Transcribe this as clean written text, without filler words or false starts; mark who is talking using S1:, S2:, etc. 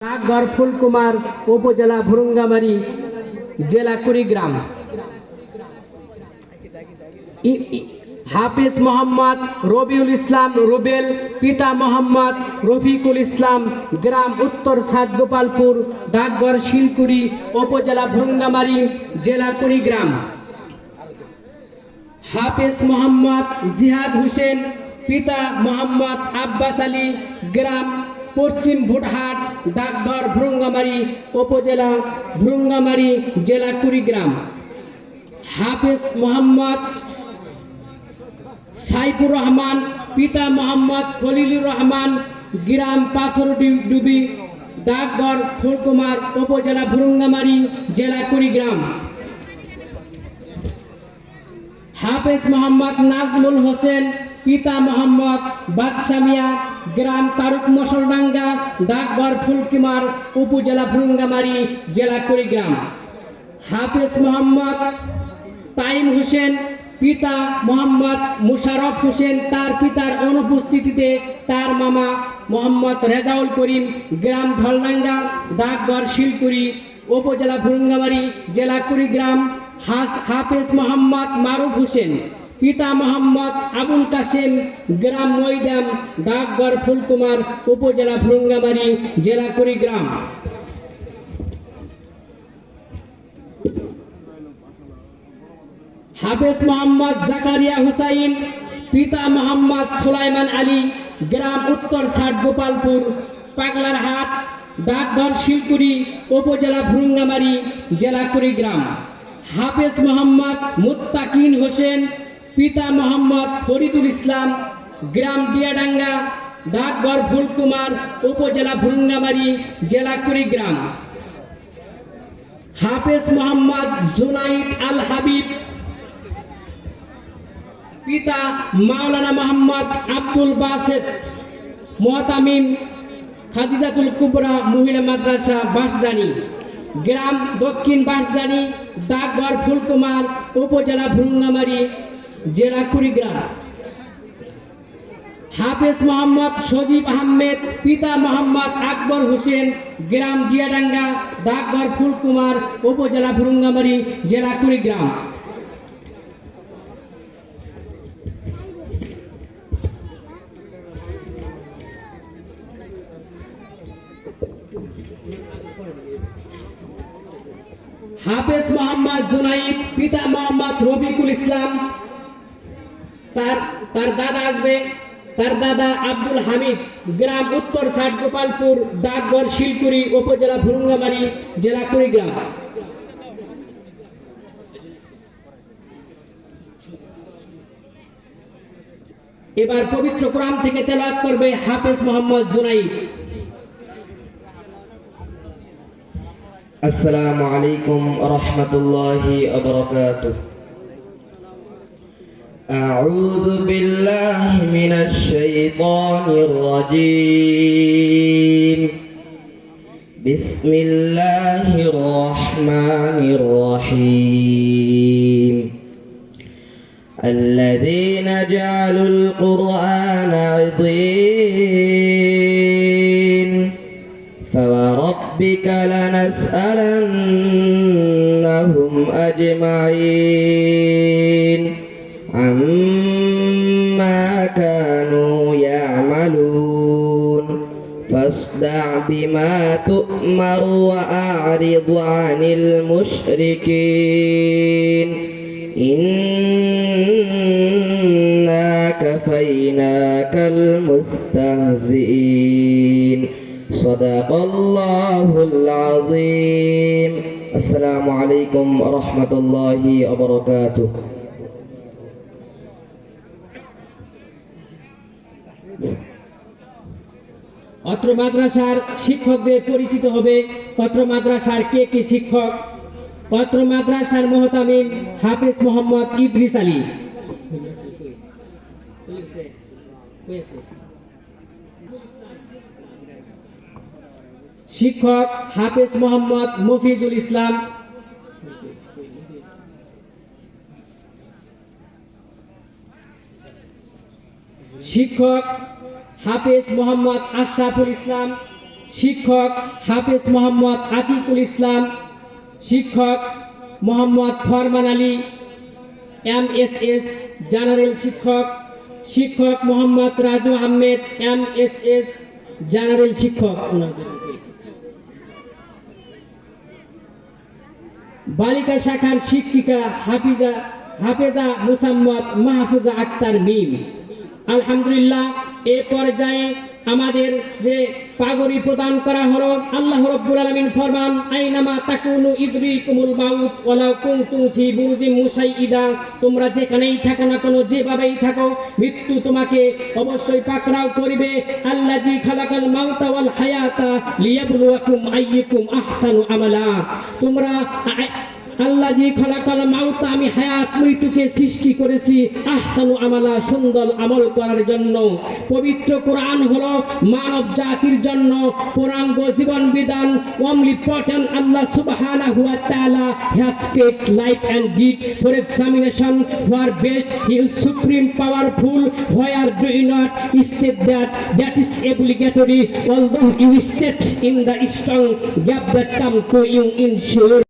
S1: ডাকঘর ফুলকুমার, উপজেলা ভুরুঙ্গামারী, জেলা কুড়িগ্রাম। হাফেজ মোহাম্মদ রবিউল ইসলাম রুবেল, পিতা মোহাম্মদ রফিকুল ইসলাম, গ্রাম উত্তর ষাট গোপালপুর, ডাকঘর শিলকুড়ি, উপজেলা ভুরুঙ্গামারী, জেলা কুড়িগ্রাম। হাফেজ মোহাম্মদ জিহাদ হোসেন, পিতা মোহাম্মদ আব্বাস আলী, গ্রাম পশ্চিম ভুটহাট, ডাকঘর ভুরুঙ্গামারী, উপজেলা ভুরুঙ্গামারী, জেলা কুড়িগ্রাম। হাফেজ মোহাম্মদ সাইফুর রহমান, পিতা মোহাম্মদ খলিলুর রহমান, গ্রাম পাথরডুবি, ডাকঘর ফুলকুমার, উপজেলা ভুরুঙ্গামারী, জেলা কুড়িগ্রাম। হাফেজ মোহাম্মদ নাজমুল হোসেন, পিতা মোহাম্মদ বাদশা মিয়া, গ্রাম তারুক মশলডাঙ্গা, ডাকঘর ফুলকুমার, উপজেলা ভুরুঙ্গামারী, জেলা কুড়িগ্রাম। হাফেজ মোহাম্মদ তাইম হোসেন, পিতা মোহাম্মদ মুশারফ হোসেন, তার পিতার অনুপস্থিতিতে তার মামা মোহাম্মদ রেজাউল করিম, গ্রাম ঢলডাঙ্গা, ডাকঘর শিলকুড়ি, উপজেলা ভুরুঙ্গামারী, জেলা কুড়িগ্রাম। হাফেজ মোহাম্মদ মারুফ হোসেন, পিতা মোহাম্মদ আবুল কাসেম, গ্রাম ময়দান, ডাকঘর ফুলকুমার, উপজেলা ভুরুঙ্গামারী, জেলা কুড়িগ্রাম। হাফেজ মোহাম্মদ জাকারিয়া হুসাইন, পিতা মোহাম্মদ সুলাইমান আলী, গ্রাম উত্তর ষাট গোপালপুর, পাগলারহাট, ডাকঘর শিলকুড়ি, উপজেলা ভুরুঙ্গামারী, জেলা কুড়িগ্রাম। হাফেজ মোহাম্মদ মুত্তাকিন হোসেন, পিতা মোহাম্মদ ফরিদুল ইসলাম, গ্রাম ডিয়াডাঙ্গা, ডাকঘর ফুলকুমার, উপজেলা ভুরুঙ্গামারী, জেলা কুড়িগ্রাম। হাফেজ মোহাম্মদ জুনাইদ আল হাবিব, পিতা মাওলানা মোহাম্মদ আব্দুল বাসেত মোহতামিম, খাদিজাতুল কুবরা মহিলা মাদ্রাসা বাঁশজানি, গ্রাম দক্ষিণ বাঁশজানি, ডাকঘর ফুলকুমার, উপজেলা ভুরুঙ্গামারী, জেলা কুড়িগ্রাম। হাফেজ মোহাম্মদ সজীব আহমেদ, পিতা মোহাম্মদ আকবর হোসেন, গ্রাম ডিয়াডাঙ্গা, ডাকঘর ফুলকুমার, উপজেলা ভুরুঙ্গামারী, জেলা কুড়িগ্রাম। হাফেজ মোহাম্মদ জুনাইদ, পিতা মোহাম্মদ রফিকুল ইসলাম, তার দাদা আসবে, তার দাদা আব্দুল হামিদ, গ্রাম উত্তর ষাট গোপালপুর, ডাকঘর শিলকুড়ি, উপজেলা ভুরুঙ্গামারী, জেলা কুড়িগ্রাম। এবার পবিত্র কোরআন থেকে তেলাওয়াত করবে হাফেজ মোহাম্মদ জুনাইদ।
S2: السلام عليكم ورحمة الله وبركاته. أعوذ بالله من الشيطان الرجيم. بسم الله الرحمن الرحيم. الذين جعلوا القرآن عضين فوربك لنسألنهم أجمعين عما كانوا يعملون فاصدع بما تؤمر وأعرض عن المشركين إنا كفيناك المستهزئين صدق الله العظيم. السلام عليكم ورحمة الله وبركاته.
S1: অত্র মাদ্রাসার শিক্ষকদের পরিচিত হবে। অত্র মাদ্রাসার কে কে শিক্ষক? অত্র মাদ্রাসার মোহতামিম হাফেজ মোহাম্মদ ইদ্রিস আলী। শিক্ষক হাফেজ মোহাম্মদ মফিজুল ইসলাম। শিক্ষক হাফেজ মোহাম্মদ আশরাফুল ইসলাম। শিক্ষক হাফেজ মোহাম্মদ আতিকুল ইসলাম, শিক্ষক মোহাম্মদ ফরমান আলী MSS জেনারেল শিক্ষক, শিক্ষক মোহাম্মদ রাজু আহমেদ MSS জেনারেল শিক্ষক। বালিকা শাখার শিক্ষিকা হাফেজা মুসাম্মদ মাহফুজা আক্তার মিম। আলহামদুলিল্লাহ, এ পর্যায়ে আমাদের যে পাগড়ি প্রদান করা হলো, আল্লাহ রাব্বুল আলামিন ফরমান, আইনামা তাকুনু ইদরিকুমুল মাউত ওয়ালাউ কুনতুম ফি বুরুজিন মুশাইয়িদা, তোমরা যেখানেই থাকো না কেন, যেভাবেই থাকো, মৃত্যু তোমাকে অবশ্যই পাকড়াও করিবে। আল্লাযী খালাকাল মাউতা ওয়াল হায়াতা লিয়াবলুয়াকুম আইয়ুকুম আহসানু আমালা, তোমরা আল্লাযী খালাকাল মাউতা, আমি হায়াত মৃত্যুকে সৃষ্টি করেছি, আহসানু আমালা, সুন্দর আমল করার জন্য। পবিত্র কোরআন হলো মানব জাতির জন্য পূর্ণাঙ্গ জীবন বিধান। omnipotent Allah subhanahu wa ta'ala has created life and deed for examination, who are best, he is supreme powerful, where do you not state that is obligatory, although you state in the strong gap that come to you in sure